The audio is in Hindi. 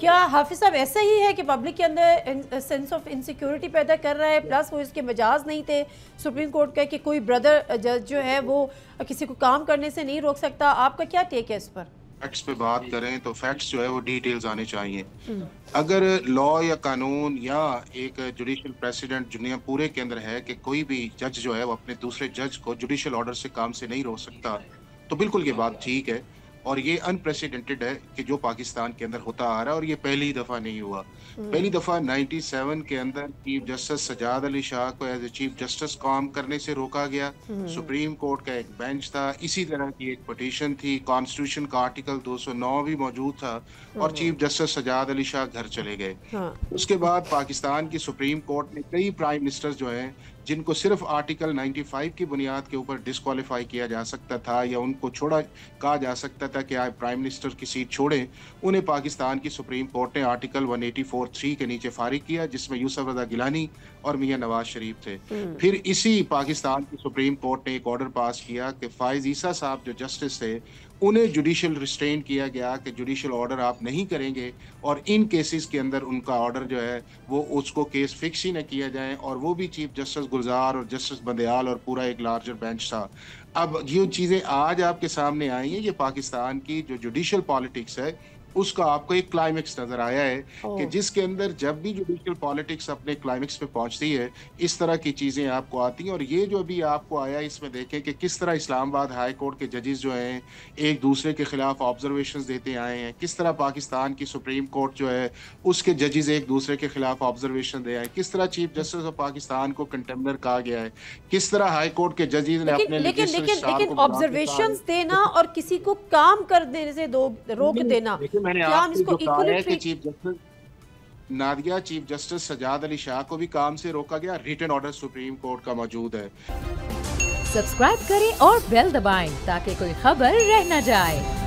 क्या हाफिज साहब ऐसा ही है कि पब्लिक के अंदर सेंस ऑफ इनसिक्योरिटी पैदा कर रहा है, प्लस वो इसके मजाज नहीं थे सुप्रीम कोर्ट का कि कोई ब्रदर जज जो है वो किसी को काम करने से नहीं रोक सकता? आपका क्या टेक है इस पर? फैक्ट्स पे बात करें तो फैक्ट्स जो है वो डिटेल्स आने चाहिए। अगर लॉ या कानून या एक जुडिशियल प्रेसिडेंट दुनिया पूरे के अंदर है कि कोई भी जज जो है वो अपने दूसरे जज को जुडिशियल ऑर्डर से काम से नहीं रोक सकता, तो बिल्कुल ये बात ठीक है। और ये अनप्रेसिडेंटेड है कि जो पाकिस्तान के अंदर होता आ रहा है, और ये पहली दफा नहीं हुआ। पहली दफा 97 के अंदर चीफ जस्टिस सजाद अली शाह को एज ए चीफ जस्टिस काम करने से रोका गया। सुप्रीम कोर्ट का एक बेंच था, इसी तरह की एक पिटीशन थी, कॉन्स्टिट्यूशन का आर्टिकल 209 भी मौजूद था, और चीफ जस्टिस सजाद अली शाह घर चले गए। उसके बाद पाकिस्तान की सुप्रीम कोर्ट ने कई प्राइम मिनिस्टर्स जो हैं जिनको सिर्फ आर्टिकल 95 की बुनियाद के ऊपर डिस्क्वालीफाई किया जा सकता था या उनको छोड़ा कहा जा सकता था कि आप प्राइम मिनिस्टर की सीट छोड़ें, उन्हें पाकिस्तान की सुप्रीम कोर्ट ने आर्टिकल 184(3) के नीचे फारिग किया, जिसमें यूसुफ रजा गिलानी और मियां नवाज शरीफ थे। फिर इसी पाकिस्तान की सुप्रीम कोर्ट ने एक ऑर्डर पास किया कि फाइज ईसा साहब जो जस्टिस थे उन्हें जुडिशियल रिस्ट्रेन किया गया कि जुडिशियल ऑर्डर आप नहीं करेंगे, और इन केसेस के अंदर उनका ऑर्डर जो है वो उसको केस फिक्स ही न किया जाए, और वो भी चीफ जस्टिस गुलजार और जस्टिस बंदयाल और पूरा एक लार्जर बेंच था। अब ये चीज़ें आज आपके सामने आई हैं, ये पाकिस्तान की जो जुडिशियल पॉलिटिक्स है उसका आपको एक क्लाइमेक्स नजर आया है कि जिसके अंदर जब भी जुडिशियल पॉलिटिक्स अपने क्लाइमेक्स पे पहुंचती है इस तरह की चीजें आपको आती हैं। और ये जो अभी आपको आया इसमें देखें कि किस तरह इस्लामाबाद हाई कोर्ट के जजेस जो हैं एक दूसरे के खिलाफ ऑब्जर्वेशंस देते आए हैं, किस तरह पाकिस्तान की सुप्रीम कोर्ट जो है उसके जजेस एक दूसरे के खिलाफ ऑब्जर्वेशन दे आए, किस तरह चीफ जस्टिस ऑफ पाकिस्तान को कंटेम्नर कहा गया है, किस तरह हाई कोर्ट के जजेस ने अपने लेकिन ऑब्जर्वेशंस देना और किसी को काम कर देने से रोक देना, मैंने आपको जो कहा है कि चीफ जस्टिस नादिया चीफ जस्टिस सजाद अली शाह को भी काम से रोका गया, रिटन ऑर्डर सुप्रीम कोर्ट का मौजूद है। सब्सक्राइब करें और बेल दबाएं ताकि कोई खबर रह न जाए।